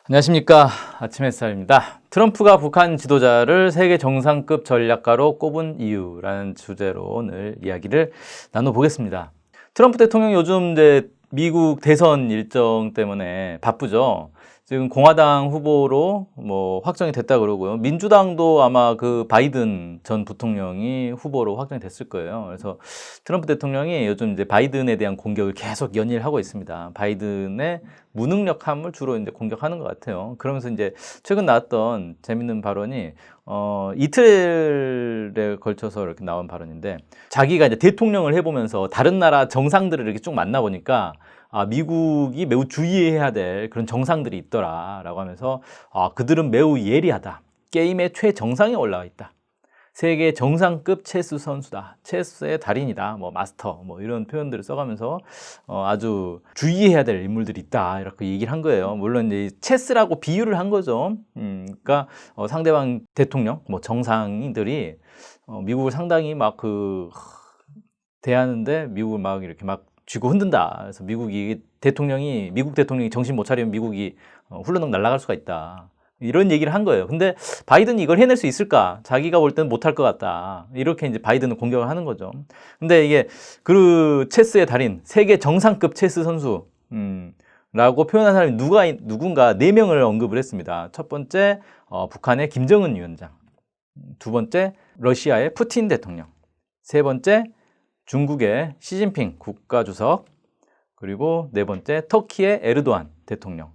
안녕하십니까. 아침 햇살입니다. 트럼프가 북한 지도자를 세계 정상급 전략가로 꼽은 이유라는 주제로 오늘 이야기를 나눠보겠습니다. 트럼프 대통령이 요즘 이제 미국 대선 일정 때문에 바쁘죠. 지금 공화당 후보로 확정이 됐다 그러고요. 민주당도 아마 그 바이든 전 부통령이 후보로 확정이 됐을 거예요. 그래서 트럼프 대통령이 요즘 이제 바이든에 대한 공격을 계속 연이을 하고 있습니다. 바이든의 무능력함을 주로 이제 공격하는 것 같아요. 그러면서 이제 최근 나왔던 재밌는 발언이 이틀에 걸쳐서 이렇게 나온 발언인데, 자기가 이제 대통령을 해보면서 다른 나라 정상들을 이렇게 쭉 만나보니까 미국이 매우 주의해야 될 그런 정상들이 있더라라고 하면서 그들은 매우 예리하다. 게임의 최정상에 올라와 있다. 세계 정상급 체스 선수다. 체스의 달인이다. 마스터 이런 표현들을 써가면서 아주 주의해야 될 인물들이 있다. 이렇게 얘기를 한 거예요. 물론 이제 체스라고 비유를 한 거죠. 그러니까 상대방 대통령, 정상들이 미국을 상당히 대하는데 미국을 이렇게 쥐고 흔든다. 그래서 미국 대통령이 정신 못 차리면 미국이 훌러덩 날아갈 수가 있다. 이런 얘기를 한 거예요. 근데 바이든이 이걸 해낼 수 있을까? 자기가 볼 때는 못할 것 같다. 이렇게 이제 바이든은 공격을 하는 거죠. 근데 이게 그 체스의 달인, 세계 정상급 체스 선수, 라고 표현한 사람이 누군가 4명을 언급을 했습니다. 첫 번째, 북한의 김정은 위원장. 두 번째, 러시아의 푸틴 대통령. 세 번째, 중국의 시진핑 국가주석. 그리고 네 번째, 터키의 에르도안 대통령.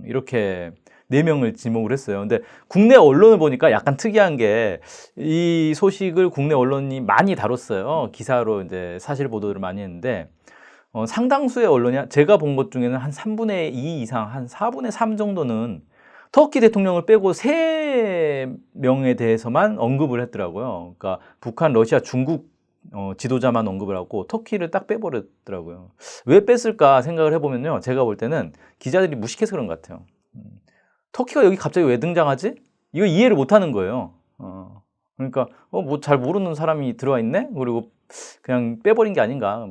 이렇게 4명을 지목을 했어요. 근데 국내 언론을 보니까 약간 특이한 게, 이 소식을 국내 언론이 많이 다뤘어요. 기사로 이제 사실 보도를 많이 했는데, 상당수의 언론이 제가 본 것 중에는 한 3분의 2 이상, 한 4분의 3 정도는 터키 대통령을 빼고 3명에 대해서만 언급을 했더라고요. 그러니까 북한, 러시아, 중국 지도자만 언급을 하고 터키를 딱 빼버렸더라고요. 왜 뺐을까 생각을 해보면요. 제가 볼 때는 기자들이 무식해서 그런 것 같아요. 터키가 여기 갑자기 왜 등장하지? 이거 이해를 못 하는 거예요. 그러니까, 잘 모르는 사람이 들어와 있네? 그리고 그냥 빼버린 게 아닌가.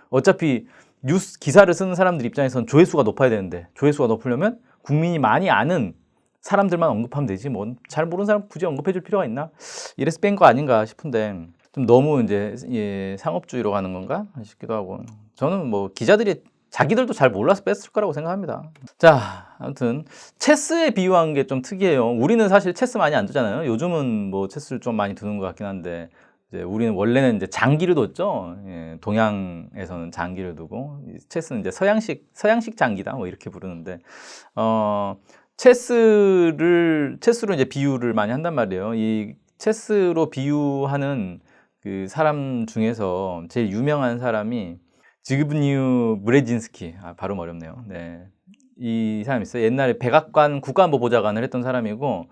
어차피 뉴스 기사를 쓰는 사람들 입장에서는 조회수가 높아야 되는데, 조회수가 높으려면 국민이 많이 아는 사람들만 언급하면 되지. 잘 모르는 사람 굳이 언급해 줄 필요가 있나? 이래서 뺀 거 아닌가 싶은데, 좀 너무 이제 상업주의로 가는 건가 싶기도 하고. 저는 기자들이 자기들도 잘 몰라서 뺐을 거라고 생각합니다. 자, 아무튼 체스에 비유한 게 좀 특이해요. 우리는 사실 체스 많이 안 두잖아요. 요즘은 체스를 좀 많이 두는 것 같긴 한데, 이제 우리는 원래는 이제 장기를 뒀죠. 예, 동양에서는 장기를 두고, 체스는 이제 서양식 장기다 이렇게 부르는데, 체스로 이제 비유를 많이 한단 말이에요. 이 체스로 비유하는 그 사람 중에서 제일 유명한 사람이 지그브뉴 브레진스키, 발음 어렵네요. 네, 이 사람이 있어요. 옛날에 백악관 국가안보보좌관을 했던 사람이고,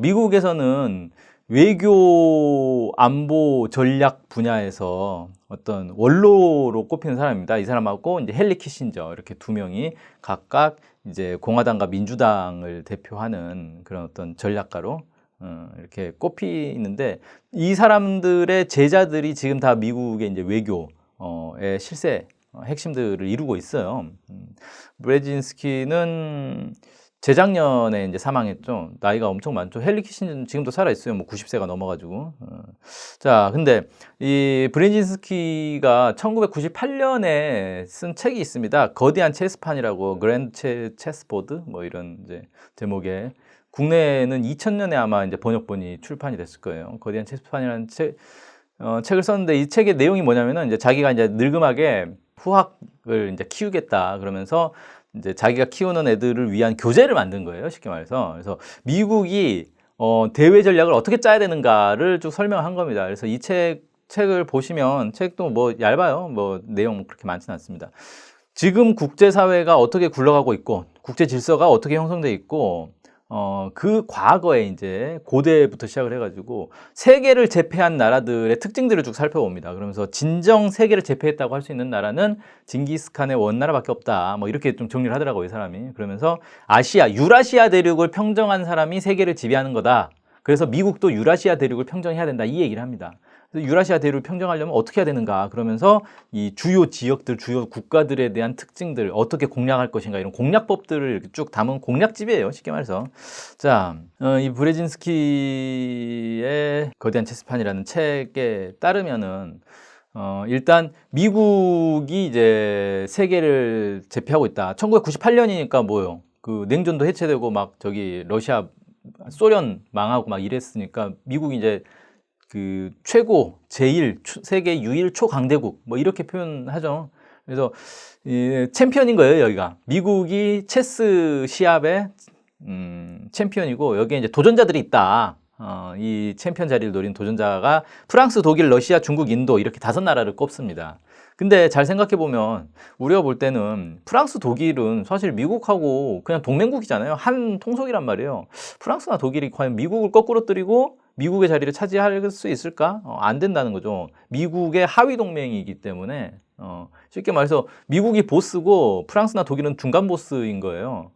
미국에서는 외교 안보 전략 분야에서 어떤 원로로 꼽히는 사람입니다. 이 사람하고 이제 헨리 키신저, 이렇게 2명이 각각 이제 공화당과 민주당을 대표하는 그런 어떤 전략가로 이렇게 꼽히는데, 이 사람들의 제자들이 지금 다 미국의 이제 외교의 실세 핵심들을 이루고 있어요. 브레진스키는 재작년에 이제 사망했죠. 나이가 엄청 많죠. 헨리 키신저는 지금도 살아있어요. 90세가 넘어가지고. 자, 근데 이 브레진스키가 1998년에 쓴 책이 있습니다. 거대한 체스판이라고, 그랜드 체스보드 이런 이제 제목의, 국내에는 2000년에 아마 이제 번역본이 출판이 됐을 거예요. 거대한 체스판이라는 책을 썼는데, 이 책의 내용이 뭐냐면은 이제 자기가 이제 늙음하게 후학을 이제 키우겠다 그러면서 이제 자기가 키우는 애들을 위한 교재를 만든 거예요. 쉽게 말해서. 그래서 미국이 대외 전략을 어떻게 짜야 되는가를 쭉 설명한 겁니다. 그래서 이 책을 보시면, 책도 얇아요. 내용 그렇게 많지는 않습니다. 지금 국제사회가 어떻게 굴러가고 있고, 국제 질서가 어떻게 형성돼 있고, 그 과거에 이제 고대부터 시작을 해가지고 세계를 제패한 나라들의 특징들을 쭉 살펴봅니다. 그러면서 진정 세계를 제패했다고 할 수 있는 나라는 징기스칸의 원나라밖에 없다. 이렇게 좀 정리를 하더라고요, 이 사람이. 그러면서 유라시아 대륙을 평정한 사람이 세계를 지배하는 거다. 그래서 미국도 유라시아 대륙을 평정해야 된다. 이 얘기를 합니다. 그래서 유라시아 대륙을 평정하려면 어떻게 해야 되는가 그러면서 이 주요 지역들, 주요 국가들에 대한 특징들 어떻게 공략할 것인가 이런 공략법들을 이렇게 쭉 담은 공략집이에요. 쉽게 말해서. 자, 이 브레진스키의 거대한 체스판이라는 책에 따르면은 일단 미국이 이제 세계를 제패하고 있다. 1998년이니까 뭐요? 그 냉전도 해체되고 막 저기 러시아, 소련 망하고 막 이랬으니까 미국이 이제 그 최고, 제일, 세계 유일 초강대국 뭐 이렇게 표현하죠. 그래서 이 챔피언인 거예요, 여기가. 미국이 체스 시합의 챔피언이고 여기에 이제 도전자들이 있다. 이 챔피언 자리를 노린 도전자가 프랑스, 독일, 러시아, 중국, 인도 이렇게 5나라를 꼽습니다. 근데 잘 생각해 보면 우리가 볼 때는 프랑스, 독일은 사실 미국하고 그냥 동맹국이잖아요. 한 통속이란 말이에요. 프랑스나 독일이 과연 미국을 거꾸로 뜨리고 미국의 자리를 차지할 수 있을까? 안 된다는 거죠. 미국의 하위 동맹이기 때문에 쉽게 말해서 미국이 보스고 프랑스나 독일은 중간 보스인 거예요.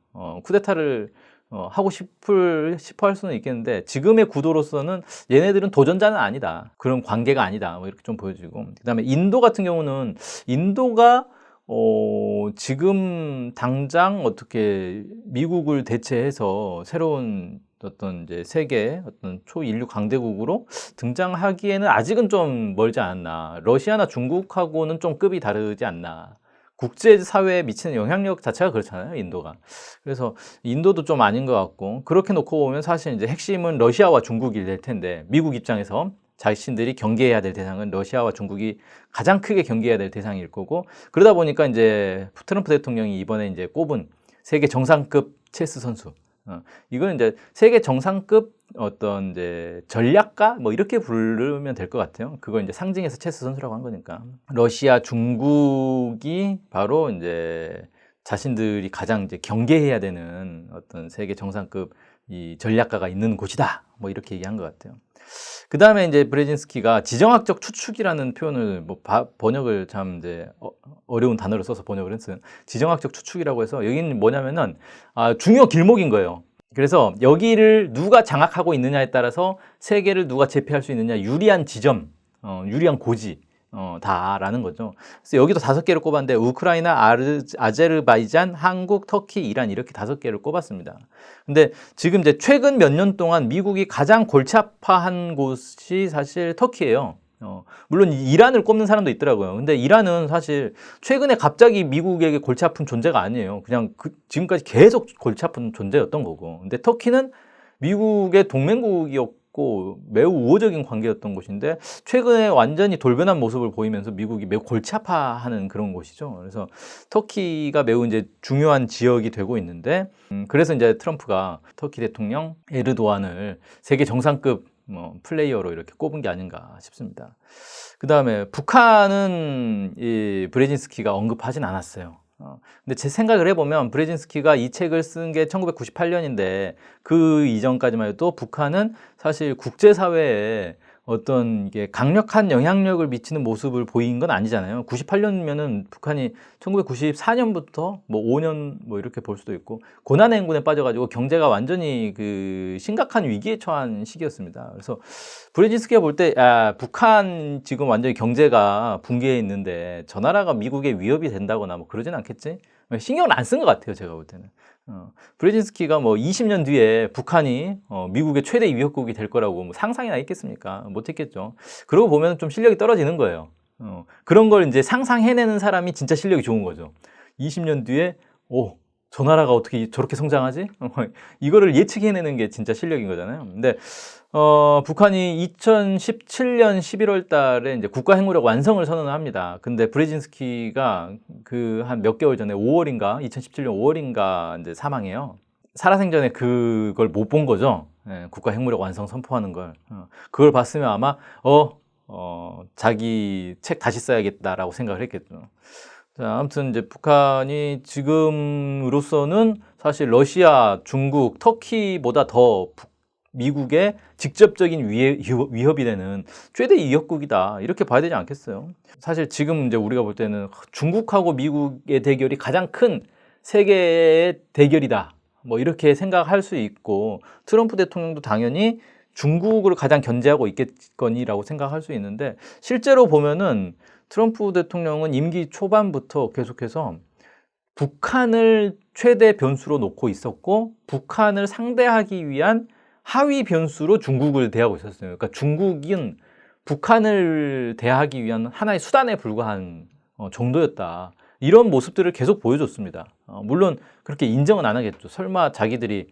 쿠데타를 하고 싶어 할 수는 있겠는데 지금의 구도로서는 얘네들은 도전자는 아니다. 그런 관계가 아니다. 뭐 이렇게 좀 보여지고 그다음에 인도 같은 경우는 인도가 지금 당장 어떻게 미국을 대체해서 새로운 어떤 이제 세계 어떤 초인류 강대국으로 등장하기에는 아직은 좀 멀지 않았나. 러시아나 중국하고는 좀 급이 다르지 않나. 국제사회에 미치는 영향력 자체가 그렇잖아요, 인도가. 그래서 인도도 좀 아닌 것 같고, 그렇게 놓고 보면 사실 이제 핵심은 러시아와 중국이 될 텐데, 미국 입장에서 자신들이 경계해야 될 대상은 러시아와 중국이 가장 크게 경계해야 될 대상일 거고, 그러다 보니까 이제 트럼프 대통령이 이번에 이제 꼽은 세계 정상급 체스 선수. 이건 이제 세계 정상급 어떤 이제 전략가 뭐 이렇게 부르면 될 것 같아요. 그걸 이제 상징해서 체스 선수라고 한 거니까. 러시아, 중국이 바로 이제 자신들이 가장 이제 경계해야 되는 어떤 세계 정상급 이 전략가가 있는 곳이다. 뭐 이렇게 얘기한 것 같아요. 그 다음에 이제 브레진스키가 지정학적 추측이라는 표현을 뭐 번역을 참 이제 어려운 단어를 써서 번역을 했어요. 지정학적 추측이라고 해서 여기는 뭐냐면은 중요 길목인 거예요. 그래서 여기를 누가 장악하고 있느냐에 따라서 세계를 누가 제패할 수 있느냐 유리한 지점, 유리한 고지. 다라는 거죠. 그래서 여기도 5개를 꼽았는데 우크라이나, 아제르바이잔, 한국, 터키, 이란 이렇게 5개를 꼽았습니다. 근데 지금 이제 최근 몇 년 동안 미국이 가장 골치 아파한 곳이 사실 터키예요. 물론 이란을 꼽는 사람도 있더라고요. 근데 이란은 사실 최근에 갑자기 미국에게 골치 아픈 존재가 아니에요. 그냥 지금까지 계속 골치 아픈 존재였던 거고. 근데 터키는 미국의 동맹국이었고 매우 우호적인 관계였던 곳인데 최근에 완전히 돌변한 모습을 보이면서 미국이 매우 골치 아파하는 그런 곳이죠. 그래서 터키가 매우 이제 중요한 지역이 되고 있는데 그래서 이제 트럼프가 터키 대통령 에르도안을 세계 정상급 플레이어로 이렇게 꼽은 게 아닌가 싶습니다. 그 다음에 북한은 이 브레진스키가 언급하진 않았어요. 근데 제 생각을 해보면 브레진스키가 이 책을 쓴 게 1998년인데 그 이전까지만 해도 북한은 사실 국제사회에 어떤 이게 강력한 영향력을 미치는 모습을 보인 건 아니잖아요. 98년이면은 북한이 1994년부터 뭐 5년 뭐 이렇게 볼 수도 있고 고난의 행군에 빠져가지고 경제가 완전히 그 심각한 위기에 처한 시기였습니다. 그래서 브레진스키가 볼 때 북한 지금 완전히 경제가 붕괴해 있는데 저 나라가 미국의 위협이 된다거나 뭐 그러진 않겠지? 신경을 안 쓴 것 같아요, 제가 볼 때는. 브레진스키가 뭐 20년 뒤에 북한이 미국의 최대 위협국이 될 거라고 뭐 상상이나 있겠습니까? 못했겠죠. 그러고 보면 좀 실력이 떨어지는 거예요. 그런 걸 이제 상상해내는 사람이 진짜 실력이 좋은 거죠. 20년 뒤에 저 나라가 어떻게 저렇게 성장하지? 이거를 예측해내는 게 진짜 실력인 거잖아요. 근데 북한이 2017년 11월 달에 이제 국가행무력 완성을 선언을 합니다. 근데 브레진스키가 그 한 몇 개월 전에 5월인가, 2017년 5월인가 이제 사망해요. 살아생전에 그걸 못 본 거죠. 국가행무력 완성 선포하는 걸. 그걸 봤으면 아마, 자기 책 다시 써야겠다라고 생각을 했겠죠. 자, 아무튼 이제 북한이 지금으로서는 사실 러시아, 중국, 터키보다 더 미국의 직접적인 위협이 되는 최대 위협국이다. 이렇게 봐야 되지 않겠어요? 사실 지금 이제 우리가 볼 때는 중국하고 미국의 대결이 가장 큰 세계의 대결이다. 뭐 이렇게 생각할 수 있고 트럼프 대통령도 당연히 중국을 가장 견제하고 있겠거니라고 생각할 수 있는데 실제로 보면은 트럼프 대통령은 임기 초반부터 계속해서 북한을 최대 변수로 놓고 있었고 북한을 상대하기 위한 하위 변수로 중국을 대하고 있었어요. 그러니까 중국은 북한을 대하기 위한 하나의 수단에 불과한 정도였다. 이런 모습들을 계속 보여줬습니다. 물론 그렇게 인정은 안 하겠죠. 설마 자기들이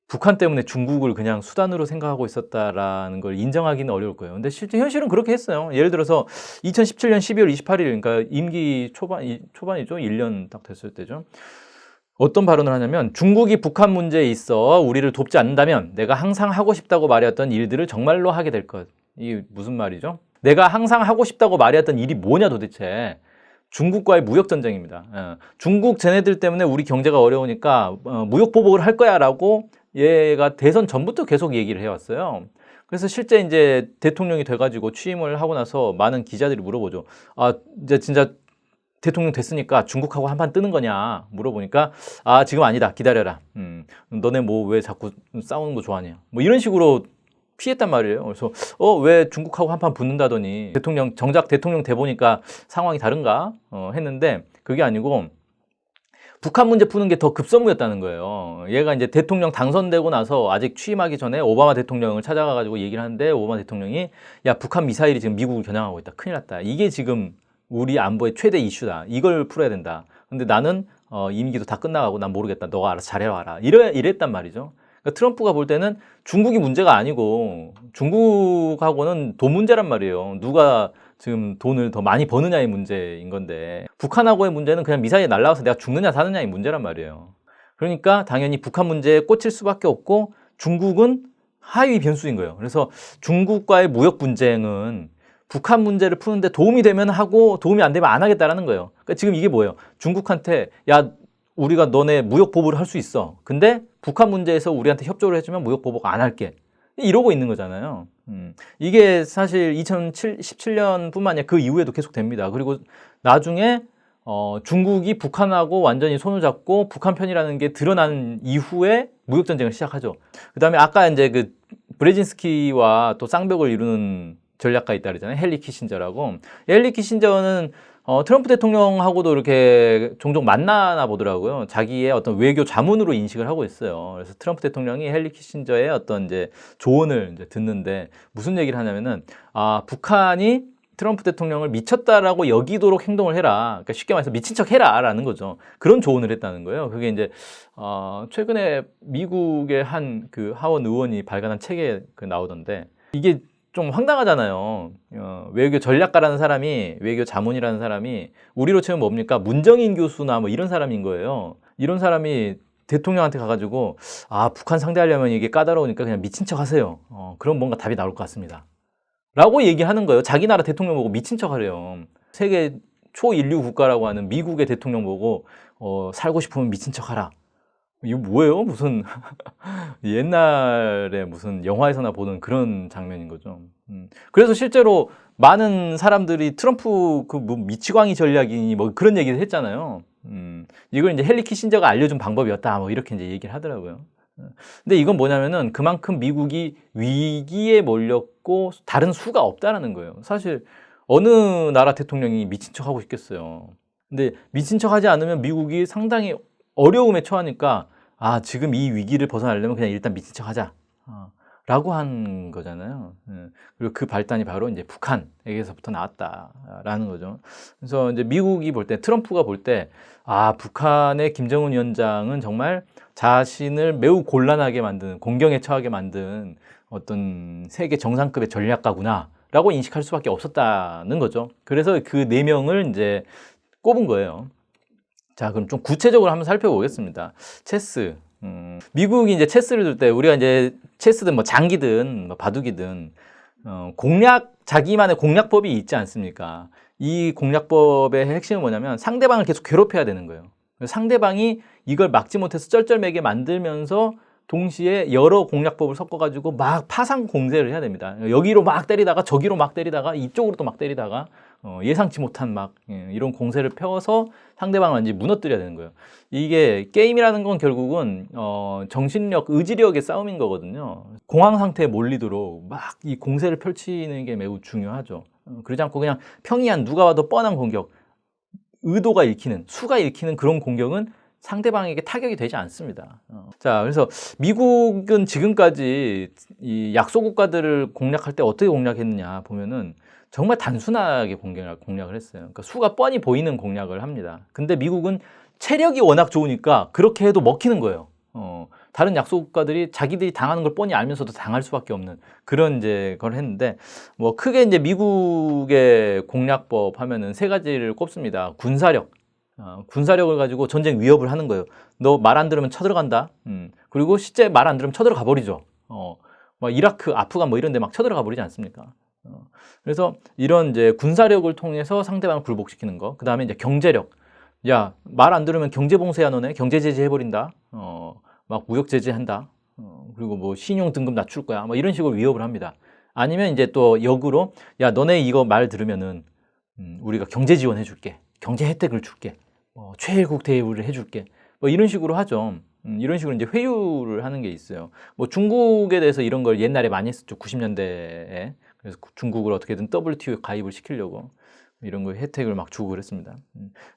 북한 때문에 중국을 그냥 수단으로 생각하고 있었다라는 걸 인정하기는 어려울 거예요. 근데 실제 현실은 그렇게 했어요. 예를 들어서 2017년 12월 28일, 그러니까 임기 초반이죠. 1년 딱 됐을 때죠. 어떤 발언을 하냐면 중국이 북한 문제에 있어 우리를 돕지 않는다면 내가 항상 하고 싶다고 말했던 일들을 정말로 하게 될 것. 이게 무슨 말이죠? 내가 항상 하고 싶다고 말했던 일이 뭐냐 도대체. 중국과의 무역 전쟁입니다. 중국 쟤네들 때문에 우리 경제가 어려우니까 무역 보복을 할 거야라고 얘가 대선 전부터 계속 얘기를 해왔어요. 그래서 실제 이제 대통령이 돼가지고 취임을 하고 나서 많은 기자들이 물어보죠. 아, 이제 진짜 대통령 됐으니까 중국하고 한판 뜨는 거냐 물어보니까 아, 지금 아니다. 기다려라. 너네 뭐 왜 자꾸 싸우는 거 좋아하냐. 뭐 이런 식으로 피했단 말이에요. 그래서 왜 중국하고 한판 붙는다더니 정작 대통령 돼 보니까 상황이 다른가 했는데 그게 아니고 북한 문제 푸는 게 더 급선무였다는 거예요. 얘가 이제 대통령 당선되고 나서 아직 취임하기 전에 오바마 대통령을 찾아가가지고 얘기를 하는데 오바마 대통령이 야, 북한 미사일이 지금 미국을 겨냥하고 있다. 큰일 났다. 이게 지금 우리 안보의 최대 이슈다. 이걸 풀어야 된다. 근데 나는 임기도 다 끝나가고 난 모르겠다. 너가 알아서 잘해와라. 이랬단 말이죠. 그러니까 트럼프가 볼 때는 중국이 문제가 아니고 중국하고는 돈 문제란 말이에요. 누가 지금 돈을 더 많이 버느냐의 문제인 건데 북한하고의 문제는 그냥 미사일이 날아와서 내가 죽느냐 사느냐의 문제란 말이에요. 그러니까 당연히 북한 문제에 꽂힐 수밖에 없고 중국은 하위 변수인 거예요. 그래서 중국과의 무역 분쟁은 북한 문제를 푸는데 도움이 되면 하고 도움이 안 되면 안 하겠다라는 거예요. 그러니까 지금 이게 뭐예요? 중국한테 야, 우리가 너네 무역 보복을 할 수 있어. 근데 북한 문제에서 우리한테 협조를 해주면 무역 보복 안 할게. 이러고 있는 거잖아요. 이게 사실 2017년뿐만 아니라 그 이후에도 계속 됩니다. 그리고 나중에 중국이 북한하고 완전히 손을 잡고 북한 편이라는 게 드러난 이후에 무역 전쟁을 시작하죠. 그다음에 아까 이제 그 브레진스키와 또 쌍벽을 이루는 전략가 있다 그러잖아요. 헨리 키신저라고. 헨리 키신저는 트럼프 대통령하고도 이렇게 종종 만나나 보더라고요. 자기의 어떤 외교 자문으로 인식을 하고 있어요. 그래서 트럼프 대통령이 헨리 키신저의 어떤 이제 조언을 이제 듣는데 무슨 얘기를 하냐면은 북한이 트럼프 대통령을 미쳤다라고 여기도록 행동을 해라. 그러니까 쉽게 말해서 미친 척 해라라는 거죠. 그런 조언을 했다는 거예요. 그게 이제 최근에 미국의 한 그 하원 의원이 발간한 책에 나오던데 이게 좀 황당하잖아요. 외교 전략가라는 사람이, 외교 자문이라는 사람이 우리로 치면 뭡니까? 문정인 교수나 뭐 이런 사람인 거예요. 이런 사람이 대통령한테 가가지고 북한 상대하려면 이게 까다로우니까 그냥 미친 척 하세요. 그럼 뭔가 답이 나올 것 같습니다. 라고 얘기하는 거예요. 자기 나라 대통령 보고 미친 척 하래요. 세계 초인류 국가라고 하는 미국의 대통령 보고 살고 싶으면 미친 척 하라. 이거 뭐예요? 무슨 옛날에 무슨 영화에서나 보는 그런 장면인 거죠. 그래서 실제로 많은 사람들이 트럼프 그 뭐 미치광이 전략이니 뭐 그런 얘기를 했잖아요. 이걸 이제 헨리 키신저가 알려준 방법이었다. 뭐 이렇게 이제 얘기를 하더라고요. 근데 이건 뭐냐면은 그만큼 미국이 위기에 몰렸고 다른 수가 없다라는 거예요. 사실 어느 나라 대통령이 미친 척 하고 싶겠어요. 근데 미친 척 하지 않으면 미국이 상당히 어려움에 처하니까 지금 이 위기를 벗어나려면 그냥 일단 미친 척 하자. 라고 한 거잖아요. 그리고 그 발단이 바로 이제 북한에게서부터 나왔다라는 거죠. 그래서 이제 미국이 볼 때, 트럼프가 볼 때, 북한의 김정은 위원장은 정말 자신을 매우 곤란하게 만든, 공경에 처하게 만든 어떤 세계 정상급의 전략가구나. 라고 인식할 수밖에 없었다는 거죠. 그래서 그 4명을 이제 꼽은 거예요. 자, 그럼 좀 구체적으로 한번 살펴보겠습니다. 체스. 미국이 이제 체스를 둘 때 우리가 이제 체스든 뭐 장기든 뭐 바둑이든 자기만의 공략법이 있지 않습니까? 이 공략법의 핵심은 뭐냐면 상대방을 계속 괴롭혀야 되는 거예요. 상대방이 이걸 막지 못해서 쩔쩔매게 만들면서 동시에 여러 공략법을 섞어가지고 막 파상 공세를 해야 됩니다. 여기로 막 때리다가 저기로 막 때리다가 이쪽으로 또 막 때리다가 예상치 못한 막 이런 공세를 펴서 상대방을 완전히 무너뜨려야 되는 거예요. 이게 게임이라는 건 결국은 정신력, 의지력의 싸움인 거거든요. 공황 상태에 몰리도록 막 이 공세를 펼치는 게 매우 중요하죠. 그러지 않고 그냥 평이한 누가 와도 뻔한 공격, 의도가 읽히는, 수가 읽히는 그런 공격은 상대방에게 타격이 되지 않습니다. 자, 그래서 미국은 지금까지 이 약소 국가들을 공략할 때 어떻게 공략했느냐 보면은 정말 단순하게 공략을 했어요. 그러니까 수가 뻔히 보이는 공략을 합니다. 근데 미국은 체력이 워낙 좋으니까 그렇게 해도 먹히는 거예요. 다른 약소 국가들이 자기들이 당하는 걸 뻔히 알면서도 당할 수밖에 없는 그런 이제 걸 했는데, 뭐 크게 이제 미국의 공략법 하면은 세 가지를 꼽습니다. 군사력. 군사력을 가지고 전쟁 위협을 하는 거예요. 너 말 안 들으면 쳐들어간다. 그리고 실제 말 안 들으면 쳐들어가 버리죠. 막 이라크, 아프간 뭐 이런 데 막 쳐들어가 버리지 않습니까? 그래서 이런 이제 군사력을 통해서 상대방을 굴복시키는 거. 그 다음에 이제 경제력. 야, 말 안 들으면 경제 봉쇄야 너네. 경제 제재 해버린다. 막 무역 제재한다. 그리고 뭐 신용 등급 낮출 거야. 뭐 이런 식으로 위협을 합니다. 아니면 이제 또 역으로 야, 너네 이거 말 들으면은 우리가 경제 지원해 줄게. 경제 혜택을 줄게. 최혜국 대우를 해줄게. 뭐 이런 식으로 하죠. 이런 식으로 이제 회유를 하는 게 있어요. 뭐 중국에 대해서 이런 걸 옛날에 많이 했었죠. 90년대에. 그래서 중국을 어떻게든 WTO 가입을 시키려고 이런 거 혜택을 막 주고 그랬습니다.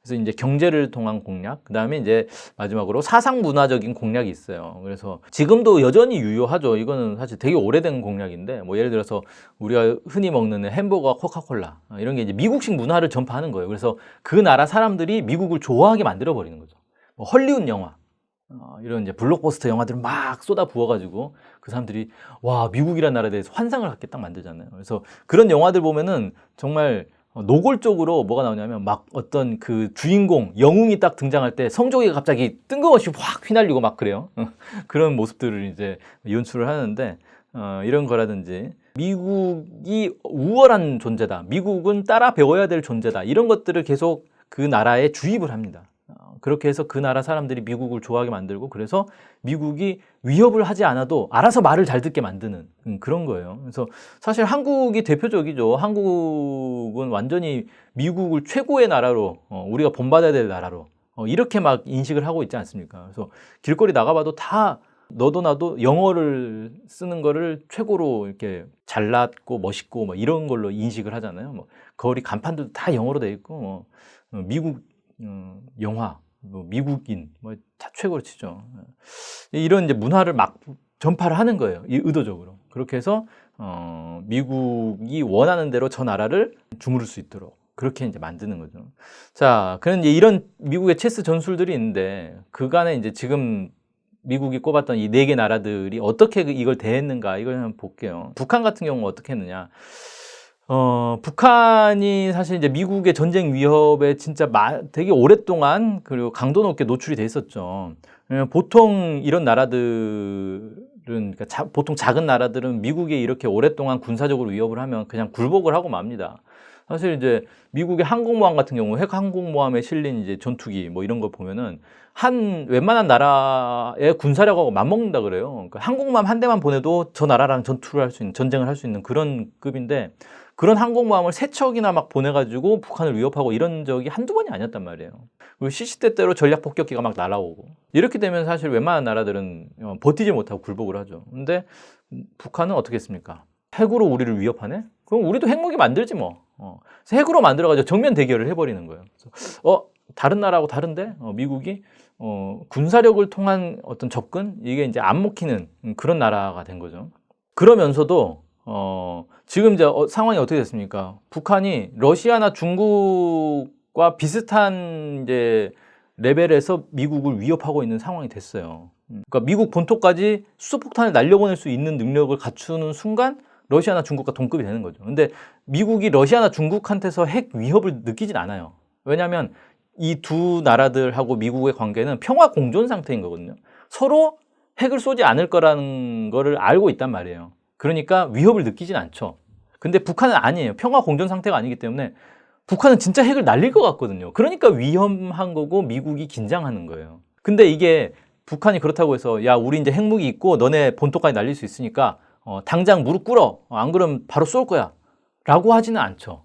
그래서 이제 경제를 통한 공략, 그 다음에 이제 마지막으로 사상 문화적인 공략이 있어요. 그래서 지금도 여전히 유효하죠. 이거는 사실 되게 오래된 공략인데, 뭐 예를 들어서 우리가 흔히 먹는 햄버거, 코카콜라 이런 게 이제 미국식 문화를 전파하는 거예요. 그래서 그 나라 사람들이 미국을 좋아하게 만들어 버리는 거죠. 뭐 헐리우드 영화, 이런 이제 블록버스터 영화들을 막 쏟아 부어가지고 그 사람들이 와, 미국이라는 나라에 대해서 환상을 갖게 딱 만들잖아요. 그래서 그런 영화들 보면은 정말 노골적으로 뭐가 나오냐면 막 어떤 그 주인공 영웅이 딱 등장할 때 성조기가 갑자기 뜬금없이 확 휘날리고 막 그래요. 그런 모습들을 이제 연출을 하는데, 이런 거라든지 미국이 우월한 존재다, 미국은 따라 배워야 될 존재다, 이런 것들을 계속 그 나라에 주입을 합니다. 그렇게 해서 그 나라 사람들이 미국을 좋아하게 만들고, 그래서 미국이 위협을 하지 않아도 알아서 말을 잘 듣게 만드는 그런 거예요. 그래서 사실 한국이 대표적이죠. 한국은 완전히 미국을 최고의 나라로, 우리가 본받아야 될 나라로 이렇게 막 인식을 하고 있지 않습니까? 그래서 길거리 나가봐도 다 너도 나도 영어를 쓰는 거를 최고로 이렇게 잘났고 멋있고 뭐 이런 걸로 인식을 하잖아요. 뭐 거리 간판도 다 영어로 돼 있고, 뭐 미국 영화, 뭐 미국인 뭐 다 최고로 치죠. 이런 이제 문화를 막 전파를 하는 거예요. 의도적으로. 그렇게 해서 미국이 원하는 대로 저 나라를 주무를 수 있도록 그렇게 이제 만드는 거죠. 자, 그런 이제 이런 미국의 체스 전술들이 있는데, 그간에 이제 지금 미국이 꼽았던 이 4개 나라들이 어떻게 이걸 대했는가, 이걸 한번 볼게요. 북한 같은 경우는 어떻게 했느냐. 북한이 사실 이제 미국의 전쟁 위협에 진짜 되게 오랫동안 그리고 강도 높게 노출이 돼 있었죠. 보통 이런 나라들은, 그러니까 보통 작은 나라들은 미국이 이렇게 오랫동안 군사적으로 위협을 하면 그냥 굴복을 하고 맙니다. 사실 이제 미국의 항공모함 같은 경우, 핵 항공모함에 실린 이제 전투기 뭐 이런 걸 보면은 웬만한 나라의 군사력하고 맞먹는다 그래요. 그러니까 항공모함 한 대만 보내도 저 나라랑 전투를 할 수 있는, 전쟁을 할 수 있는 그런 급인데, 그런 항공모함을 3척이나 막 보내가지고 북한을 위협하고 이런 적이 한두 번이 아니었단 말이에요. 그리고 시시때때로 전략 폭격기가 막 날아오고, 이렇게 되면 사실 웬만한 나라들은 버티지 못하고 굴복을 하죠. 근데 북한은 어떻게 했습니까? 핵으로 우리를 위협하네? 그럼 우리도 핵무기 만들지 뭐. 그래서 핵으로 만들어가지고 정면 대결을 해버리는 거예요. 그래서 다른 나라하고 다른데 미국이 군사력을 통한 어떤 접근, 이게 이제 안 먹히는 그런 나라가 된 거죠. 그러면서도 지금 이제 상황이 어떻게 됐습니까? 북한이 러시아나 중국과 비슷한 이제 레벨에서 미국을 위협하고 있는 상황이 됐어요. 그러니까 미국 본토까지 수소폭탄을 날려보낼 수 있는 능력을 갖추는 순간 러시아나 중국과 동급이 되는 거죠. 근데 미국이 러시아나 중국한테서 핵 위협을 느끼진 않아요. 왜냐하면 이 두 나라들하고 미국의 관계는 평화 공존 상태인 거거든요. 서로 핵을 쏘지 않을 거라는 거를 알고 있단 말이에요. 그러니까 위협을 느끼진 않죠. 근데 북한은 아니에요. 평화 공존 상태가 아니기 때문에 북한은 진짜 핵을 날릴 것 같거든요. 그러니까 위험한 거고 미국이 긴장하는 거예요. 근데 이게 북한이 그렇다고 해서 야, 우리 이제 핵무기 있고 너네 본토까지 날릴 수 있으니까 당장 무릎 꿇어. 안 그러면 바로 쏠 거야. 라고 하지는 않죠.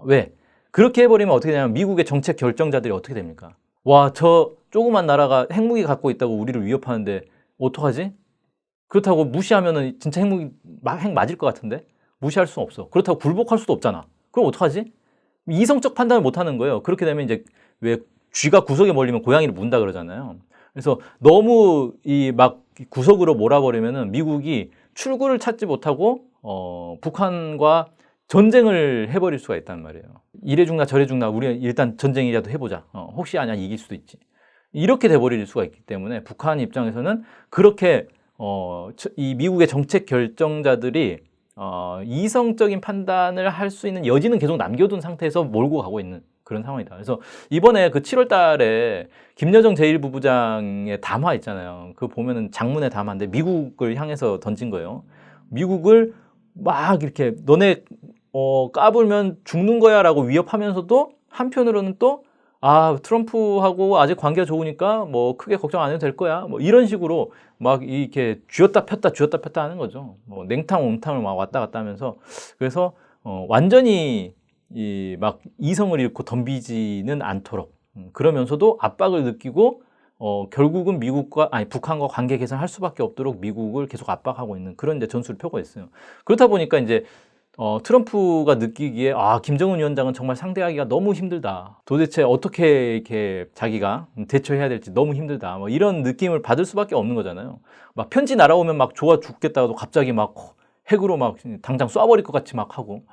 왜? 그렇게 해버리면 어떻게 되냐면 미국의 정책 결정자들이 어떻게 됩니까? 와, 저 조그만 나라가 핵무기 갖고 있다고 우리를 위협하는데 어떡하지? 그렇다고 무시하면은 진짜 핵 맞을 것 같은데? 무시할 수 없어. 그렇다고 굴복할 수도 없잖아. 그럼 어떡하지? 이성적 판단을 못 하는 거예요. 그렇게 되면 이제 왜 쥐가 구석에 몰리면 고양이를 문다 그러잖아요. 그래서 너무 이 막 구석으로 몰아버리면은 미국이 출구를 찾지 못하고 북한과 전쟁을 해버릴 수가 있단 말이에요. 이래 죽나 저래 죽나 우리 일단 전쟁이라도 해보자. 혹시 아냐 이길 수도 있지. 이렇게 돼버릴 수가 있기 때문에 북한 입장에서는 그렇게 이 미국의 정책 결정자들이 이성적인 판단을 할 수 있는 여지는 계속 남겨둔 상태에서 몰고 가고 있는 그런 상황이다. 그래서 이번에 그 7월 달에 김여정 제1부부장의 담화 있잖아요. 그거 보면은 장문의 담화인데 미국을 향해서 던진 거예요. 미국을 막 이렇게 너네 까불면 죽는 거야 라고 위협하면서도 한편으로는 또 트럼프하고 아직 관계가 좋으니까 뭐 크게 걱정 안 해도 될 거야. 뭐 이런 식으로 막 이렇게 쥐었다 폈다 하는 거죠. 뭐 냉탕 온탕을 막 왔다 갔다 하면서 그래서 완전히 이 막 이성을 잃고 덤비지는 않도록 그러면서도 압박을 느끼고 결국은 북한과 관계 개선할 수밖에 없도록 미국을 계속 압박하고 있는 그런 이제 전술을 펴고 있어요. 그렇다 보니까 이제 트럼프가 느끼기에 김정은 위원장은 정말 상대하기가 너무 힘들다. 도대체 어떻게 이렇게 자기가 대처해야 될지 너무 힘들다. 뭐 이런 느낌을 받을 수밖에 없는 거잖아요. 막 편지 날아오면 막 좋아 죽겠다가도 갑자기 막 핵으로 막 당장 쏴버릴 것 같이 막 하고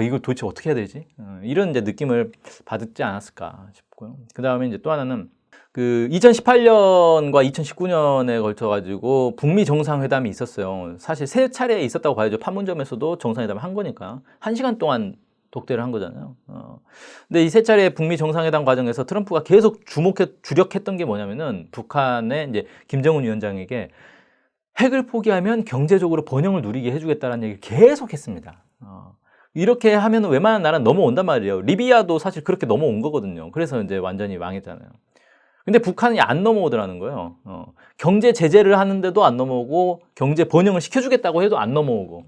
이걸 도대체 어떻게 해야 되지? 이런 이제 느낌을 받지 않았을까 싶고요. 그 다음에 이제 또 하나는 그 2018년과 2019년에 걸쳐가지고 북미 정상회담이 있었어요. 사실 3차례 있었다고 봐야죠. 판문점에서도 정상회담을 한 거니까 1시간 동안 독대를 한 거잖아요. 근데 이 3차례 북미 정상회담 과정에서 트럼프가 계속 주력했던 게 뭐냐면은 북한의 이제 김정은 위원장에게 핵을 포기하면 경제적으로 번영을 누리게 해주겠다는 얘기를 계속 했습니다. 이렇게 하면 웬만한 나라는 넘어온단 말이에요. 리비아도 사실 그렇게 넘어온 거거든요. 그래서 이제 완전히 망했잖아요. 근데 북한이 안 넘어오더라는 거예요. 경제 제재를 하는데도 안 넘어오고 경제 번영을 시켜주겠다고 해도 안 넘어오고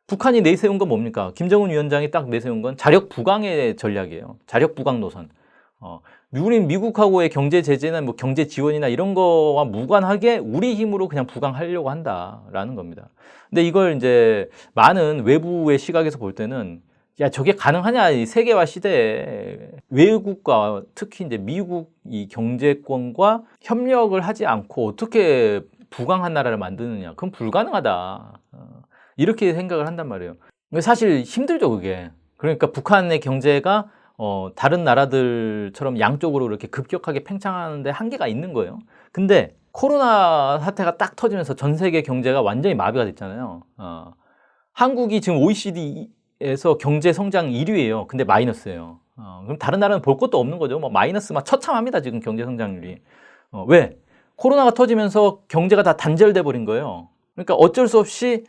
북한이 내세운 건 뭡니까? 김정은 위원장이 딱 내세운 건 자력 부강의 전략이에요. 자력 부강 노선. 우린 미국하고의 경제 제재나 뭐 경제 지원이나 이런 거와 무관하게 우리 힘으로 그냥 부강하려고 한다라는 겁니다. 근데 이걸 이제 많은 외부의 시각에서 볼 때는 야, 저게 가능하냐, 이 세계화 시대에 외국과 특히 이제 미국 이 경제권과 협력을 하지 않고 어떻게 부강한 나라를 만드느냐, 그건 불가능하다. 이렇게 생각을 한단 말이에요. 사실 힘들죠, 그게. 그러니까 북한의 경제가 다른 나라들처럼 양쪽으로 이렇게 급격하게 팽창하는데 한계가 있는 거예요. 근데 코로나 사태가 딱 터지면서 전 세계 경제가 완전히 마비가 됐잖아요. 한국이 지금 OECD에서 경제 성장 1위예요. 근데 마이너스예요. 그럼 다른 나라는 볼 것도 없는 거죠. 뭐 마이너스 막 처참합니다. 지금 경제 성장률이. 왜? 코로나가 터지면서 경제가 다 단절돼 버린 거예요. 그러니까 어쩔 수 없이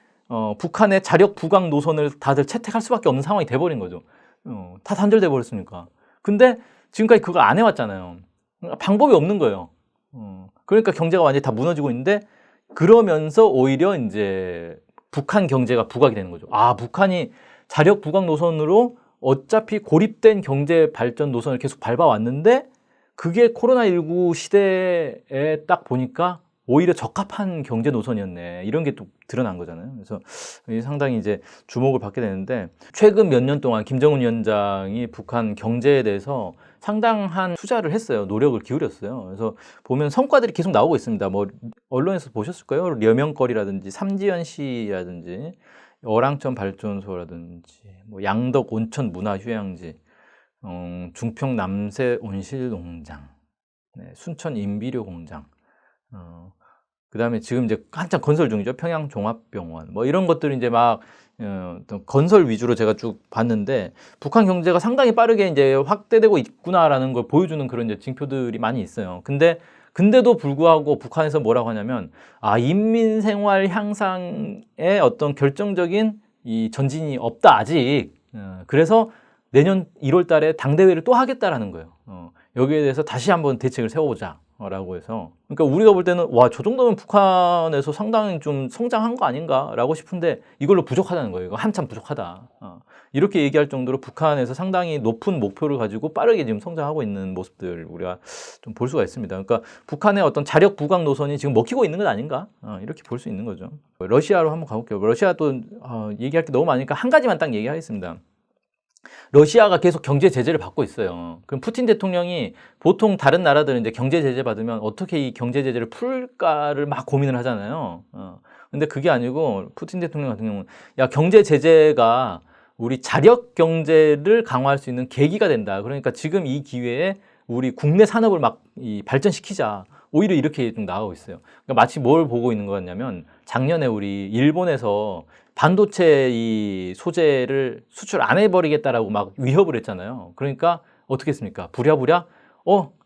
북한의 자력 부강 노선을 다들 채택할 수밖에 없는 상황이 돼 버린 거죠. 다 단절돼 버렸으니까. 근데 지금까지 그거 안 해왔잖아요. 그러니까 방법이 없는 거예요. 그러니까 경제가 완전히 다 무너지고 있는데 그러면서 오히려 이제 북한 경제가 부각이 되는 거죠. 북한이 자력 부각 노선으로 어차피 고립된 경제 발전 노선을 계속 밟아왔는데 그게 코로나19 시대에 딱 보니까 오히려 적합한 경제 노선이었네. 이런 게 또 드러난 거잖아요. 그래서 상당히 이제 주목을 받게 되는데 최근 몇 년 동안 김정은 위원장이 북한 경제에 대해서 상당한 투자를 했어요. 노력을 기울였어요. 그래서 보면 성과들이 계속 나오고 있습니다. 뭐 언론에서 보셨을 거예요. 려명거리라든지 삼지연시라든지 어랑천 발전소라든지 뭐 양덕 온천 문화휴양지, 중평 남새 온실농장, 순천 인비료 공장. 그 다음에 지금 이제 한참 건설 중이죠. 평양종합병원. 뭐 이런 것들이 이제 막, 건설 위주로 제가 쭉 봤는데, 북한 경제가 상당히 빠르게 이제 확대되고 있구나라는 걸 보여주는 그런 이제 징표들이 많이 있어요. 근데도 불구하고 북한에서 뭐라고 하냐면, 인민 생활 향상에 어떤 결정적인 이 전진이 없다, 아직. 그래서 내년 1월 달에 당대회를 또 하겠다라는 거예요. 여기에 대해서 다시 한번 대책을 세워보자 라고 해서, 그러니까 우리가 볼 때는 와, 저 정도면 북한에서 상당히 좀 성장한 거 아닌가 라고 싶은데 이걸로 부족하다는 거예요. 이거 한참 부족하다. 이렇게 얘기할 정도로 북한에서 상당히 높은 목표를 가지고 빠르게 지금 성장하고 있는 모습들 우리가 좀 볼 수가 있습니다. 그러니까 북한의 어떤 자력 부각 노선이 지금 먹히고 있는 건 아닌가, 이렇게 볼 수 있는 거죠. 러시아로 한번 가볼게요. 러시아도 얘기할 게 너무 많으니까 한 가지만 딱 얘기하겠습니다. 러시아가 계속 경제 제재를 받고 있어요. 그럼 푸틴 대통령이 보통 다른 나라들은 이제 경제 제재 받으면 어떻게 이 경제 제재를 풀까를 막 고민을 하잖아요. 근데 그게 아니고 푸틴 대통령 같은 경우는 야, 경제 제재가 우리 자력 경제를 강화할 수 있는 계기가 된다. 그러니까 지금 이 기회에 우리 국내 산업을 막 발전시키자. 오히려 이렇게 좀 나가고 있어요. 그러니까 마치 뭘 보고 있는 것 같냐면 작년에 우리 일본에서 반도체 이 소재를 수출 안 해버리겠다라고 막 위협을 했잖아요. 그러니까 어떻게 했습니까? 부랴부랴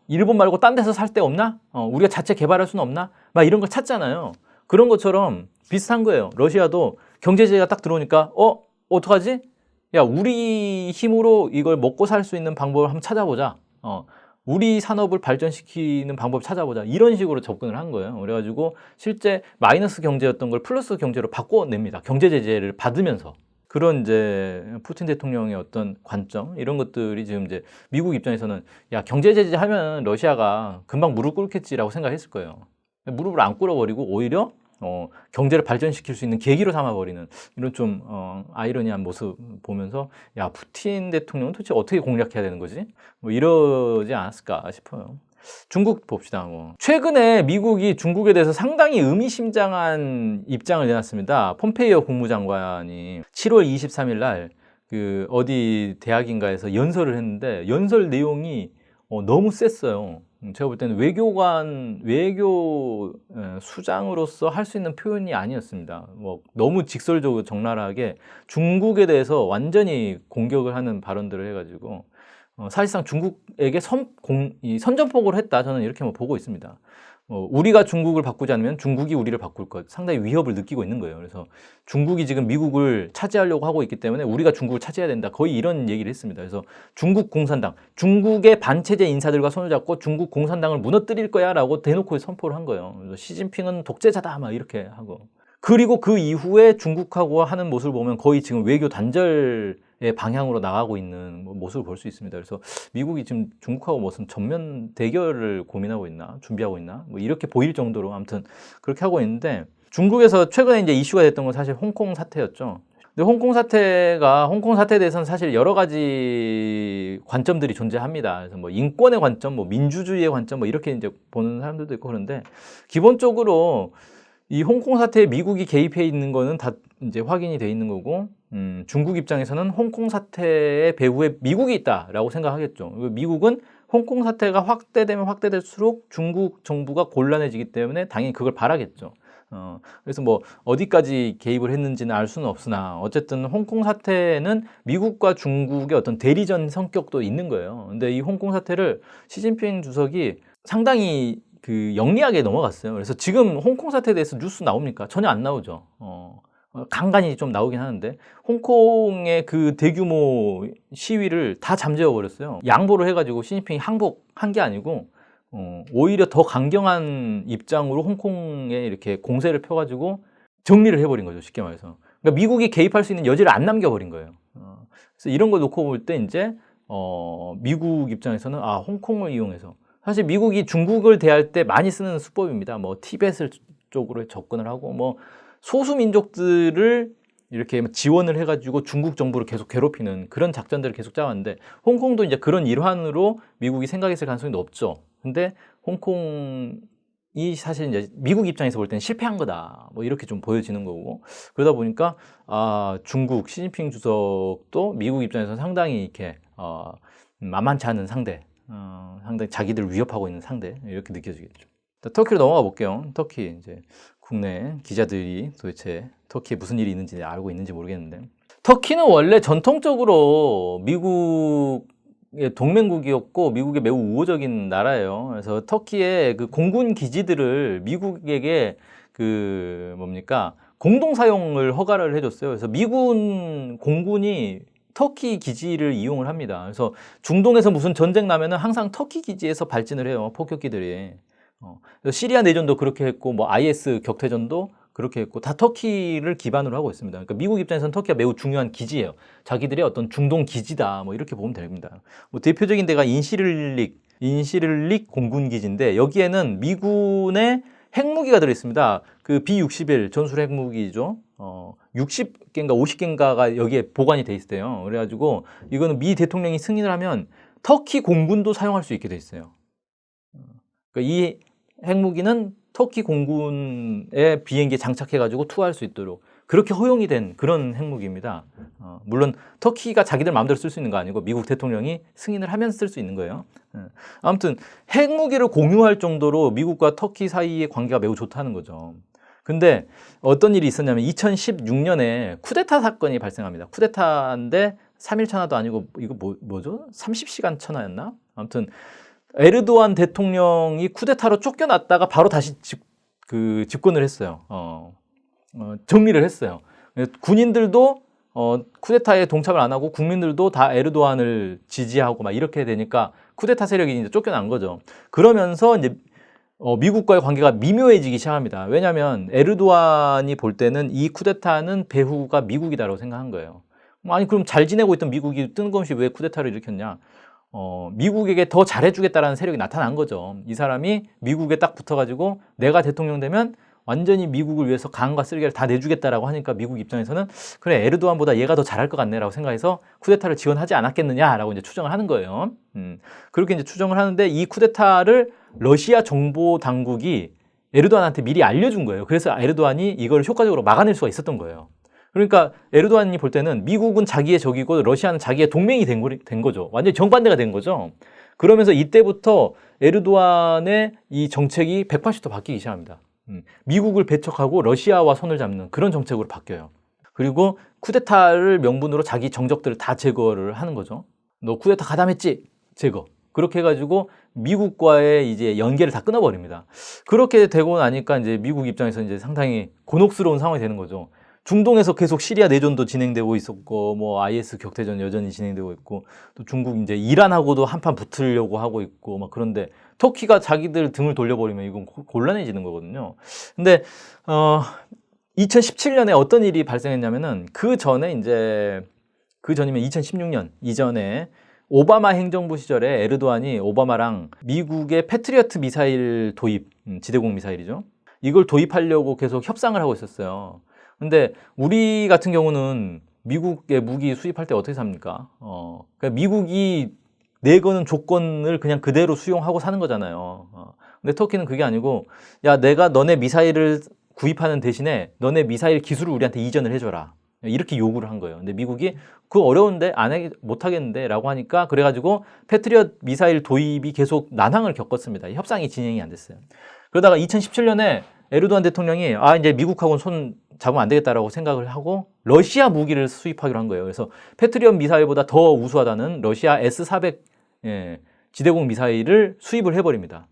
일본 말고 딴 데서 살 데 없나? 우리가 자체 개발할 수는 없나? 막 이런 걸 찾잖아요. 그런 것처럼 비슷한 거예요. 러시아도 경제 제재가 딱 들어오니까 어떡하지? 야, 우리 힘으로 이걸 먹고 살 수 있는 방법을 한번 찾아보자. 우리 산업을 발전시키는 방법을 찾아보자. 이런 식으로 접근을 한 거예요. 그래가지고 실제 마이너스 경제였던 걸 플러스 경제로 바꿔냅니다. 경제 제재를 받으면서. 그런 이제 푸틴 대통령의 어떤 관점, 이런 것들이 지금 이제 미국 입장에서는 야, 경제 제재 하면 러시아가 금방 무릎 꿇겠지라고 생각했을 거예요. 무릎을 안 꿇어버리고 오히려 경제를 발전시킬 수 있는 계기로 삼아버리는 이런 좀 아이러니한 모습 보면서 야, 푸틴 대통령은 도대체 어떻게 공략해야 되는 거지? 뭐 이러지 않았을까 싶어요. 중국 봅시다. 최근에 미국이 중국에 대해서 상당히 의미심장한 입장을 내놨습니다. 폼페이오 국무장관이 7월 23일 날 그 어디 대학인가에서 연설을 했는데 연설 내용이 너무 셌어요. 제가 볼 때는 외교 수장으로서 할 수 있는 표현이 아니었습니다. 너무 직설적으로 적나라하게 중국에 대해서 완전히 공격을 하는 발언들을 해가지고 사실상 중국에게 선전포고를 했다, 저는 이렇게 보고 있습니다. 우리가 중국을 바꾸지 않으면 중국이 우리를 바꿀 것, 상당히 위협을 느끼고 있는 거예요. 그래서 중국이 지금 미국을 차지하려고 하고 있기 때문에 우리가 중국을 차지해야 된다, 거의 이런 얘기를 했습니다. 그래서 중국 공산당, 중국의 반체제 인사들과 손을 잡고 중국 공산당을 무너뜨릴 거야 라고 대놓고 선포를 한 거예요. 그래서 시진핑은 독재자다 막 이렇게 하고, 그리고 그 이후에 중국하고 하는 모습을 보면 거의 지금 외교 단절의 방향으로 나가고 있는 모습을 볼 수 있습니다. 그래서 미국이 지금 중국하고 무슨 전면 대결을 고민하고 있나, 준비하고 있나, 이렇게 보일 정도로 아무튼 그렇게 하고 있는데, 중국에서 최근에 이제 이슈가 됐던 건 사실 홍콩 사태였죠. 근데 홍콩 사태에 대해서는 사실 여러 가지 관점들이 존재합니다. 그래서 인권의 관점, 민주주의의 관점, 이렇게 이제 보는 사람들도 있고, 그런데 기본적으로 이 홍콩 사태에 미국이 개입해 있는 거는 다 이제 확인이 돼 있는 거고, 중국 입장에서는 홍콩 사태의 배후에 미국이 있다라고 생각하겠죠. 미국은 홍콩 사태가 확대되면 확대될수록 중국 정부가 곤란해지기 때문에 당연히 그걸 바라겠죠. 그래서 어디까지 개입을 했는지는 알 수는 없으나 어쨌든 홍콩 사태는 미국과 중국의 어떤 대리전 성격도 있는 거예요. 근데 이 홍콩 사태를 시진핑 주석이 상당히 영리하게 넘어갔어요. 그래서 지금 홍콩 사태에 대해서 뉴스 나옵니까? 전혀 안 나오죠. 간간히 좀 나오긴 하는데, 홍콩의 그 대규모 시위를 다 잠재워 버렸어요. 양보를 해가지고 시진핑이 항복한 게 아니고 오히려 더 강경한 입장으로 홍콩에 이렇게 공세를 펴가지고 정리를 해버린 거죠, 쉽게 말해서. 그러니까 미국이 개입할 수 있는 여지를 안 남겨버린 거예요. 그래서 이런 걸 놓고 볼 때 이제 미국 입장에서는 홍콩을 이용해서, 사실 미국이 중국을 대할 때 많이 쓰는 수법입니다. 티벳을 쪽으로 접근을 하고 소수 민족들을 이렇게 지원을 해가지고 중국 정부를 계속 괴롭히는 그런 작전들을 계속 짜왔는데, 홍콩도 이제 그런 일환으로 미국이 생각했을 가능성이 높죠. 근데 홍콩이 사실 이제 미국 입장에서 볼 때는 실패한 거다, 이렇게 좀 보여지는 거고, 그러다 보니까 중국 시진핑 주석도 미국 입장에서 상당히 이렇게 만만치 않은 상대, 상당히 자기들 위협하고 있는 상대, 이렇게 느껴지겠죠. 터키로 넘어가 볼게요. 터키, 이제 국내 기자들이 도대체 터키에 무슨 일이 있는지 알고 있는지 모르겠는데, 터키는 원래 전통적으로 미국의 동맹국이었고 미국의 매우 우호적인 나라예요. 그래서 터키의 그 공군 기지들을 미국에게 공동 사용을 허가를 해줬어요. 그래서 미군 공군이 터키 기지를 이용을 합니다. 그래서 중동에서 무슨 전쟁 나면은 항상 터키 기지에서 발진을 해요. 폭격기들이. 시리아 내전도 그렇게 했고, 뭐 IS 격퇴전도 그렇게 했고, 다 터키를 기반으로 하고 있습니다. 그러니까 미국 입장에서는 터키가 매우 중요한 기지예요. 자기들의 어떤 중동 기지다, 뭐 이렇게 보면 됩니다. 뭐 대표적인 데가 인시를릭 공군 기지인데 여기에는 미군의 핵무기가 들어있습니다. 그 B-61 전술 핵무기죠. 60개인가 50개인가가 여기에 보관이 돼 있어요. 그래가지고 이거는 미 대통령이 승인을 하면 터키 공군도 사용할 수 있게 돼 있어요. 그러니까 이 핵무기는 터키 공군의 비행기에 장착해가지고 투하할 수 있도록 그렇게 허용이 된 그런 핵무기입니다. 물론 터키가 자기들 마음대로 쓸 수 있는 거 아니고 미국 대통령이 승인을 하면 쓸 수 있는 거예요. 아무튼 핵무기를 공유할 정도로 미국과 터키 사이의 관계가 매우 좋다는 거죠. 근데 어떤 일이 있었냐면 2016년에 쿠데타 사건이 발생합니다. 쿠데타인데 3일 천하도 아니고 이거 뭐죠? 30시간 천하였나? 아무튼 에르도안 대통령이 쿠데타로 쫓겨났다가 바로 다시 집권을 했어요. 정리를 했어요. 군인들도 쿠데타에 동참을 안 하고 국민들도 다 에르도안을 지지하고 막 이렇게 되니까 쿠데타 세력이 이제 쫓겨난 거죠. 그러면서 이제 미국과의 관계가 미묘해지기 시작합니다. 왜냐하면 에르도안이 볼 때는 이 쿠데타는 배후가 미국이다라고 생각한 거예요. 아니 그럼 잘 지내고 있던 미국이 뜬금없이 왜 쿠데타를 일으켰냐? 미국에게 더 잘해주겠다라는 세력이 나타난 거죠. 이 사람이 미국에 딱 붙어가지고 내가 대통령 되면 완전히 미국을 위해서 강과 쓰레기를 다 내주겠다라고 하니까 미국 입장에서는 그래 에르도안보다 얘가 더 잘할 것 같네라고 생각해서 쿠데타를 지원하지 않았겠느냐라고 이제 추정을 하는 거예요. 그렇게 이제 추정을 하는데 이 쿠데타를 러시아 정보 당국이 에르도안한테 미리 알려준 거예요. 그래서 에르도안이 이걸 효과적으로 막아낼 수가 있었던 거예요. 그러니까 에르도안이 볼 때는 미국은 자기의 적이고 러시아는 자기의 동맹이 된 거죠. 완전히 정반대가 된 거죠. 그러면서 이때부터 에르도안의 이 정책이 180도 바뀌기 시작합니다. 미국을 배척하고 러시아와 손을 잡는 그런 정책으로 바뀌어요. 그리고 쿠데타를 명분으로 자기 정적들을 다 제거를 하는 거죠. 너 쿠데타 가담했지? 제거. 그렇게 해가지고 미국과의 이제 연계를 다 끊어버립니다. 그렇게 되고 나니까 이제 미국 입장에서 이제 상당히 곤혹스러운 상황이 되는 거죠. 중동에서 계속 시리아 내전도 진행되고 있었고, 뭐 IS 격퇴전 여전히 진행되고 있고, 또 중국 이제 이란하고도 한판 붙으려고 하고 있고, 막 그런데 터키가 자기들 등을 돌려버리면 이건 곤란해지는 거거든요. 근데 2017년에 어떤 일이 발생했냐면은 그 전이면 2016년 이전에 오바마 행정부 시절에 에르도안이 오바마랑 미국의 패트리어트 미사일 도입, 지대공 미사일이죠. 이걸 도입하려고 계속 협상을 하고 있었어요. 근데 우리 같은 경우는 미국의 무기 수입할 때 어떻게 삽니까? 그러니까 미국이 내거는 조건을 그냥 그대로 수용하고 사는 거잖아요. 근데 터키는 그게 아니고, 야, 내가 너네 미사일을 구입하는 대신에 너네 미사일 기술을 우리한테 이전을 해줘라. 이렇게 요구를 한 거예요. 근데 미국이 그거 어려운데 못 하겠는데 라고 하니까 그래가지고 패트리엇 미사일 도입이 계속 난항을 겪었습니다. 협상이 진행이 안 됐어요. 그러다가 2017년에 에르도안 대통령이 이제 미국하고는 손 잡으면 안 되겠다라고 생각을 하고 러시아 무기를 수입하기로 한 거예요. 그래서 패트리엇 미사일보다 더 우수하다는 러시아 S-400 지대공 미사일을 수입을 해버립니다.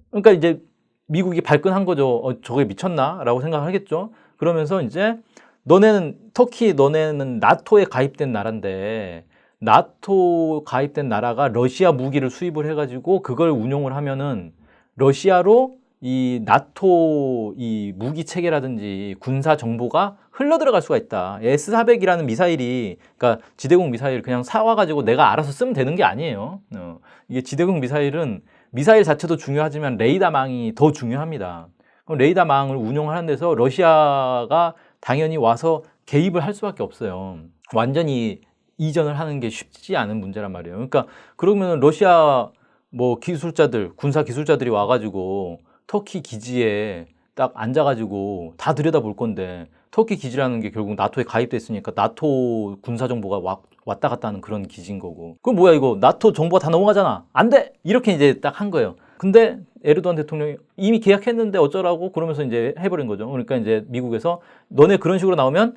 그러니까 이제 미국이 발끈한 거죠. 저게 미쳤나? 라고 생각을 하겠죠. 그러면서 이제 너네는 나토에 가입된 나라인데 나토 가입된 나라가 러시아 무기를 수입을 해가지고 그걸 운용을 하면은 러시아로 이 나토 이 무기 체계라든지 군사 정보가 흘러 들어갈 수가 있다. S-400이라는 미사일이, 그러니까 지대공 미사일 그냥 사와가지고 내가 알아서 쓰면 되는 게 아니에요. 이게 지대공 미사일은 미사일 자체도 중요하지만 레이더망이 더 중요합니다. 그럼 레이더망을 운용하는 데서 러시아가 당연히 와서 개입을 할 수밖에 없어요. 완전히 이전을 하는 게 쉽지 않은 문제란 말이에요. 그러니까 그러면 러시아 뭐 기술자들, 군사 기술자들이 와가지고 터키 기지에 딱 앉아가지고 다 들여다볼 건데 터키 기지라는 게 결국 나토에 가입됐으니까 나토 군사 정보가 왔다 갔다 하는 그런 기지인 거고. 그럼 뭐야 이거 나토 정보가 다 넘어가잖아. 안 돼! 이렇게 이제 딱 한 거예요. 근데 에르도안 대통령이 이미 계약했는데 어쩌라고 그러면서 이제 해버린 거죠. 그러니까 이제 미국에서 너네 그런 식으로 나오면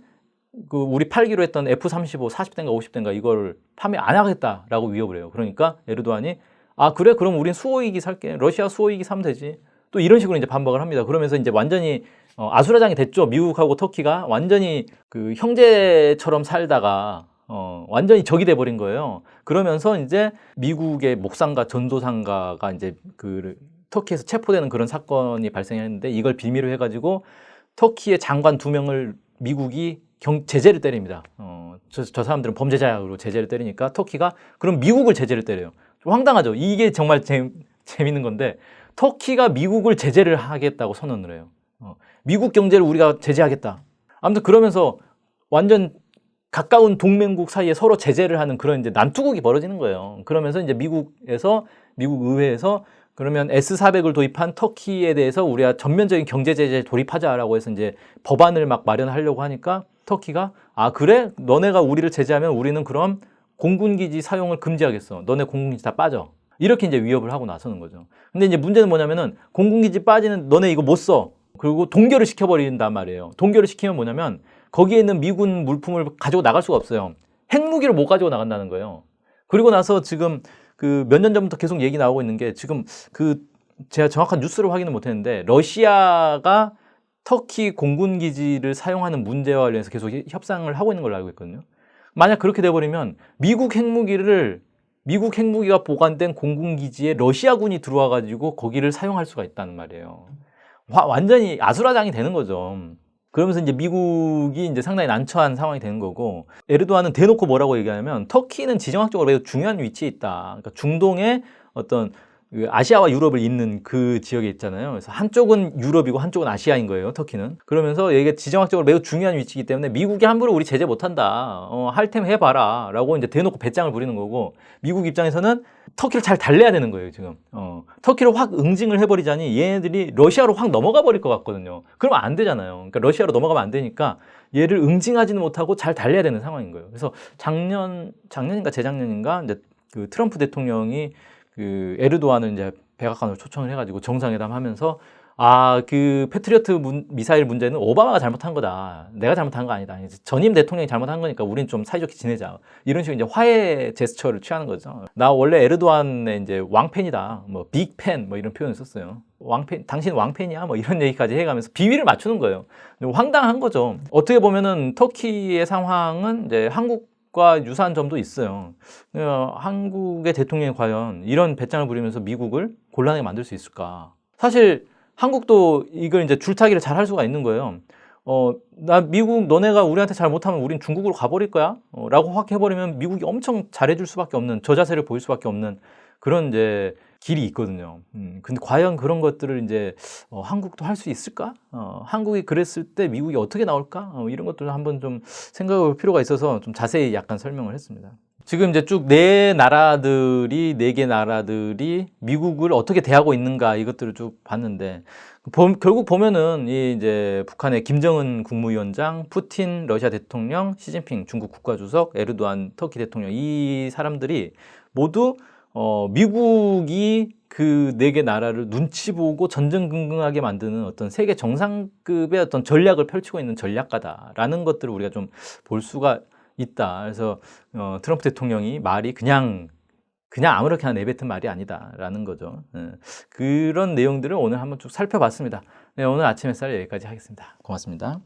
그 우리 팔기로 했던 F-35 40대인가 50대인가 이걸 판매 안 하겠다라고 위협을 해요. 그러니까 에르도안이 그래? 그럼 우린 수호이기 살게. 러시아 수호이기 사면 되지. 또 이런 식으로 이제 반박을 합니다. 그러면서 이제 완전히 아수라장이 됐죠. 미국하고 터키가 완전히 그 형제처럼 살다가 완전히 적이 돼버린 거예요. 그러면서 이제 미국의 목상가, 전도상가가 이제 그 터키에서 체포되는 그런 사건이 발생했는데 이걸 빌미로 해가지고 터키의 장관 2명을 미국이 제재를 때립니다. 저 사람들은 범죄자로 제재를 때리니까 터키가 그럼 미국을 제재를 때려요. 좀 황당하죠. 이게 정말 재밌는 건데 터키가 미국을 제재를 하겠다고 선언을 해요. 미국 경제를 우리가 제재하겠다. 아무튼 그러면서 완전 가까운 동맹국 사이에 서로 제재를 하는 그런 이제 난투극이 벌어지는 거예요. 그러면서 이제 미국 의회에서 그러면 S-400을 도입한 터키에 대해서 우리가 전면적인 경제 제재에 돌입하자라고 해서 이제 법안을 막 마련하려고 하니까 터키가 아 그래? 너네가 우리를 제재하면 우리는 그럼 공군기지 사용을 금지하겠어. 너네 공군기지 다 빠져. 이렇게 이제 위협을 하고 나서는 거죠. 근데 이제 문제는 뭐냐면은 공군기지 빠지는 너네 이거 못 써. 그리고 동결을 시켜버린단 말이에요. 동결을 시키면 뭐냐면 거기에 있는 미군 물품을 가지고 나갈 수가 없어요. 핵무기를 못 가지고 나간다는 거예요. 그리고 나서 지금 그 몇 년 전부터 계속 얘기 나오고 있는 게 지금 제가 정확한 뉴스를 확인을 못 했는데 러시아가 터키 공군기지를 사용하는 문제와 관련해서 계속 협상을 하고 있는 걸로 알고 있거든요. 만약 그렇게 돼버리면 미국 핵무기가 보관된 공군기지에 러시아군이 들어와가지고 거기를 사용할 수가 있다는 말이에요. 완전히 아수라장이 되는 거죠. 그러면서 이제 미국이 이제 상당히 난처한 상황이 되는 거고 에르도안은 대놓고 뭐라고 얘기하냐면 터키는 지정학적으로 매우 중요한 위치에 있다. 그러니까 중동의 어떤 아시아와 유럽을 잇는 그 지역에 있잖아요. 그래서 한쪽은 유럽이고 한쪽은 아시아인 거예요. 터키는. 그러면서 이게 지정학적으로 매우 중요한 위치이기 때문에 미국이 함부로 우리 제재 못한다. 할 테면 해봐라. 라고 이제 대놓고 배짱을 부리는 거고 미국 입장에서는 터키를 잘 달래야 되는 거예요. 지금. 터키를 확 응징을 해버리자니 얘네들이 러시아로 확 넘어가 버릴 것 같거든요. 그러면 안 되잖아요. 그러니까 러시아로 넘어가면 안 되니까 얘를 응징하지는 못하고 잘 달래야 되는 상황인 거예요. 그래서 작년인가 재작년인가 이제 그 트럼프 대통령이 그 에르도안을 이제 백악관으로 초청을 해가지고 정상회담 하면서 그 패트리어트 미사일 문제는 오바마가 잘못한 거다. 내가 잘못한 거 아니다. 전임 대통령이 잘못한 거니까 우린 좀 사이좋게 지내자. 이런 식으로 이제 화해 제스처를 취하는 거죠. 나 원래 에르도안의 이제 왕팬이다. 뭐 빅팬 뭐 이런 표현을 썼어요. 왕팬, 당신 왕팬이야? 뭐 이런 얘기까지 해가면서 비위를 맞추는 거예요. 황당한 거죠. 어떻게 보면은 터키의 상황은 이제 한국과 유사한 점도 있어요. 한국의 대통령이 과연 이런 배짱을 부리면서 미국을 곤란하게 만들 수 있을까? 사실 한국도 이걸 이제 줄타기를 잘 할 수가 있는 거예요. 나 미국 너네가 우리한테 잘 못하면 우린 중국으로 가버릴 거야? 라고 확 해버리면 미국이 엄청 잘해줄 수밖에 없는 저자세를 보일 수밖에 없는 그런 이제 길이 있거든요. 근데 과연 그런 것들을 이제 한국도 할 수 있을까? 한국이 그랬을 때 미국이 어떻게 나올까? 이런 것들을 한번 좀 생각해 볼 필요가 있어서 좀 자세히 약간 설명을 했습니다. 지금 이제 쭉 네 개 나라들이 미국을 어떻게 대하고 있는가 이것들을 쭉 봤는데 결국 보면은 이 이제 북한의 김정은 국무위원장, 푸틴 러시아 대통령, 시진핑 중국 국가주석, 에르도안 터키 대통령 이 사람들이 모두 미국이 그 네 개 나라를 눈치 보고 전전긍긍하게 만드는 어떤 세계 정상급의 어떤 전략을 펼치고 있는 전략가다라는 것들을 우리가 좀 볼 수가 있다. 그래서 트럼프 대통령이 말이 그냥 아무렇게나 내뱉은 말이 아니다라는 거죠. 그런 내용들을 오늘 한번 쭉 살펴봤습니다. 네, 오늘 아침 햇살 여기까지 하겠습니다. 고맙습니다.